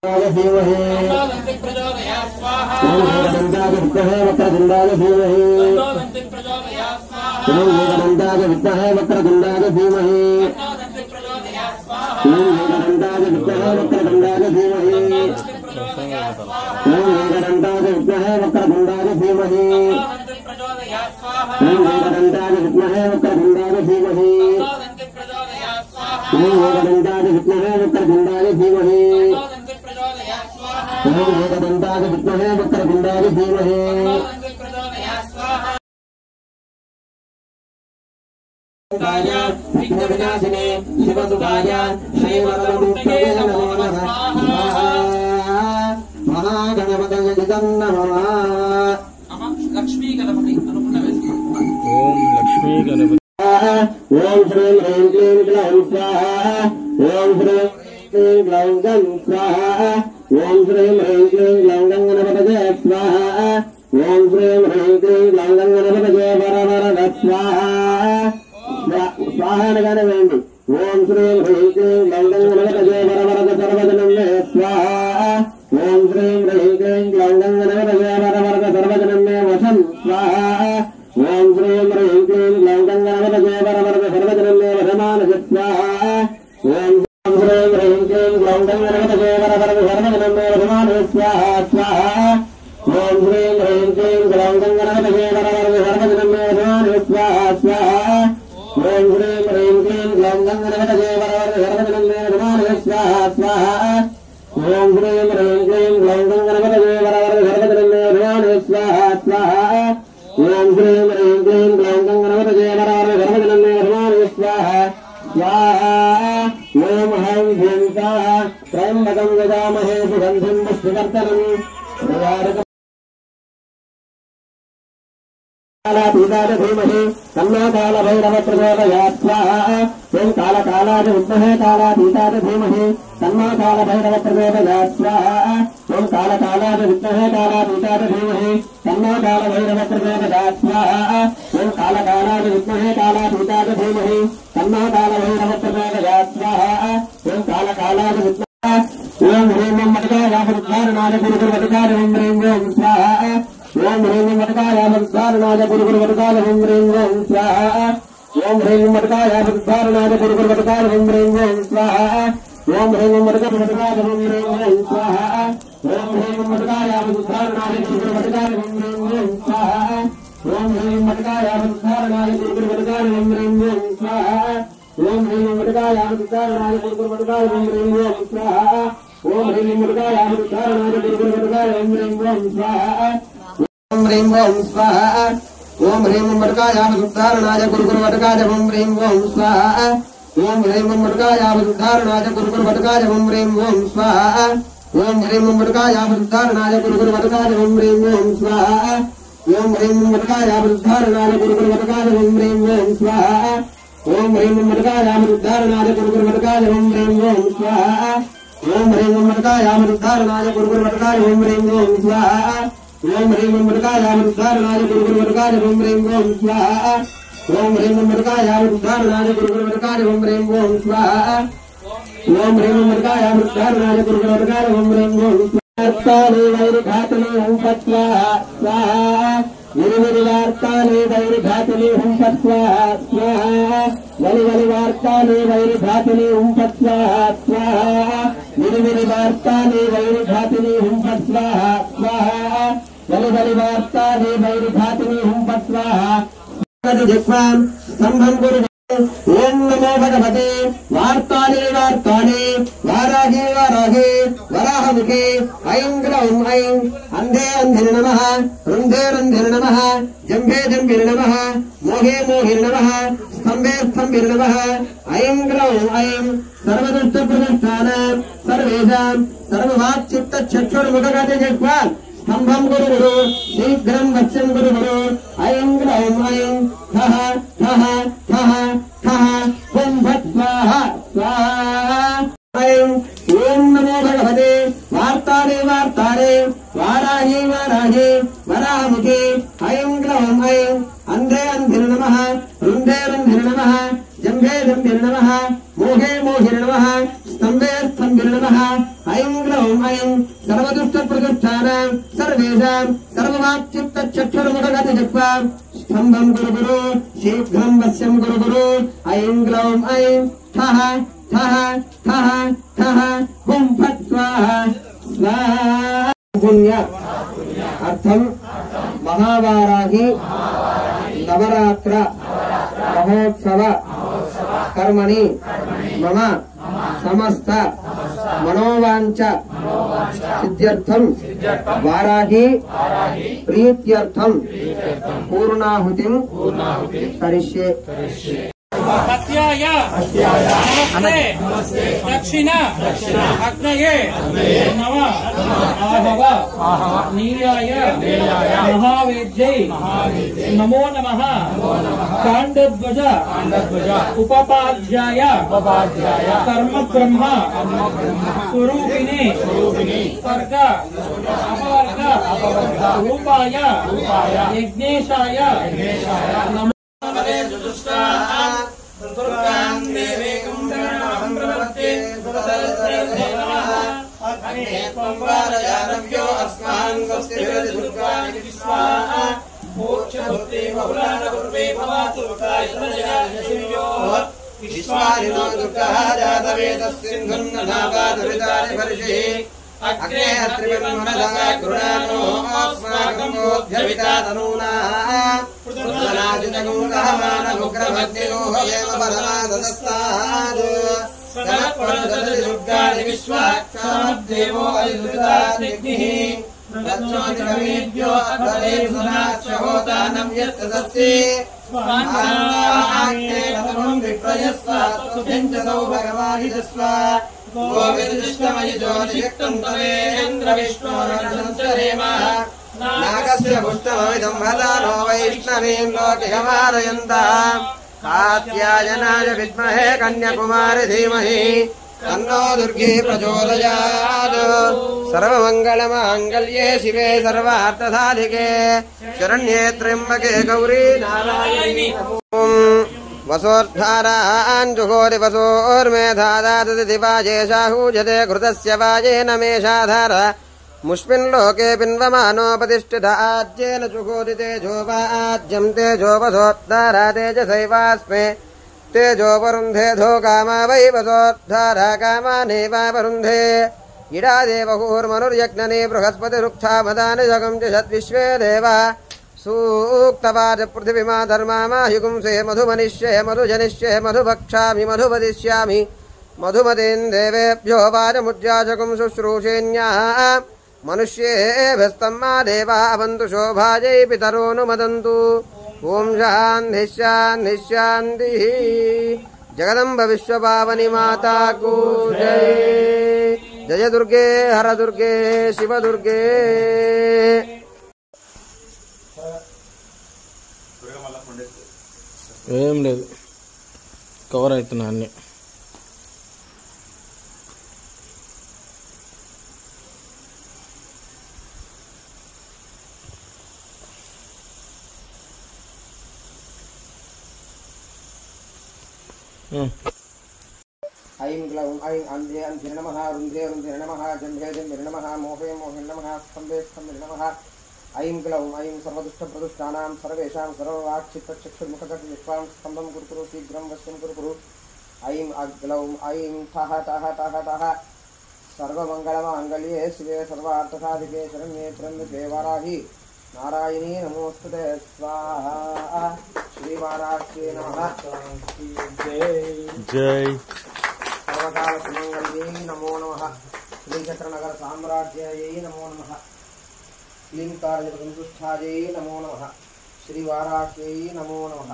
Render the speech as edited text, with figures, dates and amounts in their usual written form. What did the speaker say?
धीमहि दंताय विद्महे वक्रतुंडाय धीमहि दंताय विद्महे वक्रतुंडाय धीमहि दंताय विद्महे वक्रतुंडाय धीमहि दंताय विद्महे वक्रतुंडाय धीमहि दंताय विद्महे वक्रतुंडाय धीमहि दंताय विद्महे वक्रतुंडाय धीमहि दंताय विद्महे वक्रतुंडाय धीमहि विघ्नविनाशिने शिवसुताय श्रीवरदमुक्तये नमो नमः महागणपतये नमः लक्ष्मी गणपति ओम लक्ष्मी गणपति ओम श्रीं ह्रीं क्लीं ग्लौं स्वाहा ओम श्रीं ह्रीं ग्लौं गं स्वाहा ओम श्रीं ह्रीं क्लीं ग्लौं गं गणपतये स्वाहा ओम श्रीं ह्रीं क्लीं ग्लौं गं गणपतये वरवरद स्वाहा स्वाहा అనగానే వేయండి ఓం శ్రీం హ్రీం క్లీం గ్లౌం గం గణపతయే వరవరద సర్వజనం మే స్వాహా ఓం శ్రీం హ్రీం క్లీం గ్లౌం గం గణపతయే వరవరద సర్వజనం మే వశం స్వాహా ఓం శ్రీం హ్రీం క్లీం గ్లౌం గం గణపతయే వరవరద సర్వజనం మే వశమానస స్వాహా ఓం శ్రీం హ్రీం క్లీం గ్లౌం గం గణపతయే వరవరద సర్వజనం మే వశమానస స్వాహా స్వాహా ఓం శ్రీం హ్రీం క్లీం గ్లౌం గం గణపతయే వరవరద సర్వజనం మే వశమానస స్వాహా స్వాహా ओम श्रीं ह्रीं क्लीं ग्लौं गं गणपतये वरवरद सर्वजनं मे वशमानसः स्वाहा स्वाहा ओम श्रीं ह्रीं क्लीं ग्लौं गं गणपतये वरवरद सर्वजनं मे वशमानसः स्वाहा स्वाहा ओम श्रीं ह्रीं क्लीं ग्लौं गं गणपतये वरवरद सर्वजनं मे वशमानसः स्वाहा स्वाहा ओम हं ह्रीं स्वाहा त्र्यम्बकं यजामहे सुगन्धिं पुष्टिवर्धनम् कालातीताय धीमहि तन्नो कालभैरव प्रचोदयात् स्वाहा ओं कालकालाय विद्महे कालातीताय धीमहि तन्नो कालभैरव प्रचोदयात् स्वाहा ओं कालकालाय विद्महे कालातीताय धीमहि तन्नो कालभैरव प्रचोदयात् स्वाहा ओं कालकालाय विद्महे कालातीताय धीमहि तन्नो कालभैरव प्रचोदयात् स्वाहा ओं कालकालाय विद्महे ओं ह्रीं मटकाय वरुद्धारणाय गुरुगुरुवटकाय ओं ह्रीं ओं स्वाहा ओम ह्रीं मटकाय वरुद्धारणाय गुरुगुरुवटकाय ओं ह्रीं ओं स्वाहा ओम ह्रीं मटकाय वरुद्धारणाय गुरुगुरुवटकाय ओं ह्रीं ओं स्वाहा ओम ह्रीं मटकाय वरुद्धारणाय ओं ह्रीं ओं स्वाहा ओम ह्रीं मटकाय वरुद्धारणाय गुरुगुरुवटकाय ओं ह्रीं ओं स्वाहा ओम ह्रीं मटकाय वरुद्धारणाय गुरुगुरुवटकाय ओं ह्रीं ओं स्वाहा ओम ह्रीं मटकाय वरुद्धारणाय गुरुगुरुवटकाय ओं ह्रीं ओं स्वाहा ओम ह्रीं मटकाय वरुद्धारणाय गुरुगुरुवटकाय ओं ह्रीं ओं स्वाहा ओम ह्रीं ओं स्वाहा ओम ह्रीं मटकाय वरुद्धारणाय गुरुगुरुवटकाय ओं ह्रीं ओं स्वाहा ओम ह्रीं मटकाय वरुद्धारणाय गुरुगुरुवटकाय ओं ह्रीं ओं स्वाहा ओम ह्रीं मटकाय वरुद्धारणाय गुरुगुरुवटकाय ओं ह्रीं ओं स्वाहा ओम ह्रीं मटकाय वरुद्धारणाय गुरुगुरुवटकाय ओं ह्रीं ओं स्वाहा ओम ह्रीं मटकाय वरुद्धारणाय गुरुगुरुवटकाय ओं ह्रीं ओं स्वाहा ओम ह्रीं मटकाय वरुद्धारणाय गुरुगुरुवटकाय ओं ह्रीं ओं स्वाहा ओम ह्रीं मटकाय वरुद्धारणाय गुरुगुरुवटकाय ओं ह्रीं ओं स्वाहा ओम ह्रीं मटकाय वरुद्धारणाय गुरुगुरुवटकाय ओं ह्रीं ओं स्वाहा ओम ह्रीं मटकाय वरुद्धारणाय गुरुगुरुवटकाय ओं ह्रीं ओं स्वाहा वैरिघातने हूं स्वाहा स्वाहा वलिवलिवार्ताने वैरिघातने हूं स्वाहा स्वाहा वलिवलिवार्ताने वैरिघातने हूं स्वाहा स्वाहा वलिवलिवार्ताने वैरिघातने हूं स्वाहा स्वाहा वलिवलिवार्ताने वैरिघातने हूं स्वाहा जिह्वां स्तम्भं कुरु ओम नमो भगवते वार्ताने वार्ताने वाराहे वाराहे वराहमुखे ऐं ग्लौं ऐं अन्धे अन्धिने नमः रुन्धे रुन्धिने नमः जम्भे जम्भिने नमः मोहे मोहिने नमः स्तम्भे स्तम्भिने नमः ऐं ग्लौं ऐं सर्वदुष्टप्रतिष्ठानां सर्वेषां सर्ववाक्चित्तचक्षुर्मुखगतजिह्वा स्तम्भं गुरु गुरु शीघ्रं वत्स्यं गुरु गुरु ऐं ग्लौं ऐं ठः ठः ठः ठः हुं फट् स्वाहा स्वाहा ऐं ओम नमो भगवते वार्ताने वार्ताने वाराहे वाराहे वराहमुखे ऐं ग्लौं ऐं अन्धे अन्धिने नमः रुन्धे रुन्धिने नमः जम्भे जम्भिने नमः मोहे मोहिने नमः स्तम्भे स्तम्भिने नमः ऐं ग्लौं ऐं सर्वदुष्टप्रतिष्ठानां सर्वेषां सर्ववाक्चित्तचक्षुर्मुखगतिजप्पा स्तम्भं गुरुगुरु शीघ्रं वश्यं गुरुगुरु ऐं ग्लौं ऐं ठः ठः ठः ठः हुं फट् स्वाहा स्वाहा पुण्य अर्थं महावाराही नवरात्र महोत्सव कर्मणि मम समस्त मनोवांच सिद्ध्यर्थं वाराही प्रीत्यर्थं पूर्णाहुतिं करिष्ये। अत्याय नमस्ते दक्षिण अग्नये नमः आहव नीलाय महावेद्यै नमो नमः काण्डध्वज उपपाध्याय कर्म ब्रह्म स्वरूपिणे स्वर्ग अपवर्ग रूपाय यज्ञेशाय नमो अग्रे अत्रिमन्मनसा गृणानो अस्माकं बोध्यविता तनूना पुत्रनाजितगुं सहमानमुग्रभग्निनो एव परमादस्ताद् सनत्परदतिदुर्गाणि विश्वाक्षरमद्देवो अधिदुरिताग्निः तच्छोतिकमेभ्यो अथलेसुनाच्छहोतानं यस्य सत्सि स्वान्ताग्ने तमं विप्रयस्व स्वभ्यञ्च सौभगमाहिजस्व गोविन्दमयि ज्योतियुक्तं तवेन्द्र विष्णोरसंचरेम नागस्य पुष्टममिदं हदानो वैष्णवीं लोकिहमारयन्तः कात्यायनाय विद्महे कन्याकुमारी धीमहि तन्नो दुर्गे प्रचोदयात्। सर्वमङ्गलमाङ्गल्ये शिवे सर्वार्थसाधिके शरण्ये त्र्यम्बके गौरी नारायणी वसोद्धारान् जुहोरि वसोर्मेधादादति दिवाजेशाहूजते घृतस्य वाजेन मेषाधार मुष्मिन्लोके पिन्वमानोपतिष्ठित आज्येन जुहोति तेजो वाज्यं तेजो वसोद्धारा तेजसैवास्मे तेजो वरुन्धे धो कामा वै वसोद्धारा कामानेवावरुन्धे इडा देवहूर्मनुर्यज्ञने बृहस्पतिरुक्थामदानि जगं च षद्विश्वे देवा सूक्तवाद पृथिवीमा धर्मामायुगुंसे मधुमनिष्ये मधुजनिष्ये मधुभक्षामि मधुवदिष्यामि मधुमतीन् देवेभ्यो वाजमुज्जाचकुं शुश्रूषेण्याः मनुष्येभ्यस्तम्मा देवा अवन्तु शोभायै पितरोऽनुमदन्तु। ॐ शान्तिः शान्तिः शान्तिः। जगदम्ब विश्वपावनि माता को जय। जय दुर्गे हर दुर्गे शिव दुर्गे। ఏం లేదు కవర్ అవుతున్నా అన్నీ ऐं ग्लौं ऐं अन्धे अन्धिर नमः रुन्धे रुन्धिर नमः जम्भे जम्भिर नमः मोहे मोहे नमः स्तम्भे स्तम्भिर नमः। ऐं ग्लौं ऐं सर्वदुष्टप्रदुष्टानां सर्वेषां सर्ववाक्चित्तचक्षुर्मुखगतिजिह्वां स्तम्भं कुरुकुरु शीघ्रं वश्यं कुरुकुरु। ऐं ग्लौं ऐं ठः ठः ठः ठः सर्वमङ्गलमाङ्गल्ये शिवे सर्वार्थसाधिके शरण्ये त्र्यम्बके वाराहि नारायणी नमोस्तुते स्वाहा। श्रीवाराह्ये नमः। जय सर्वकाल सुमंगल्यै नमो नमः। श्रीचक्रनगर साम्राज्यायै नमो नमः। क्लींकारजगसंतुष्टायै नमो नमः। श्रीवाराह्यै नमो नमः।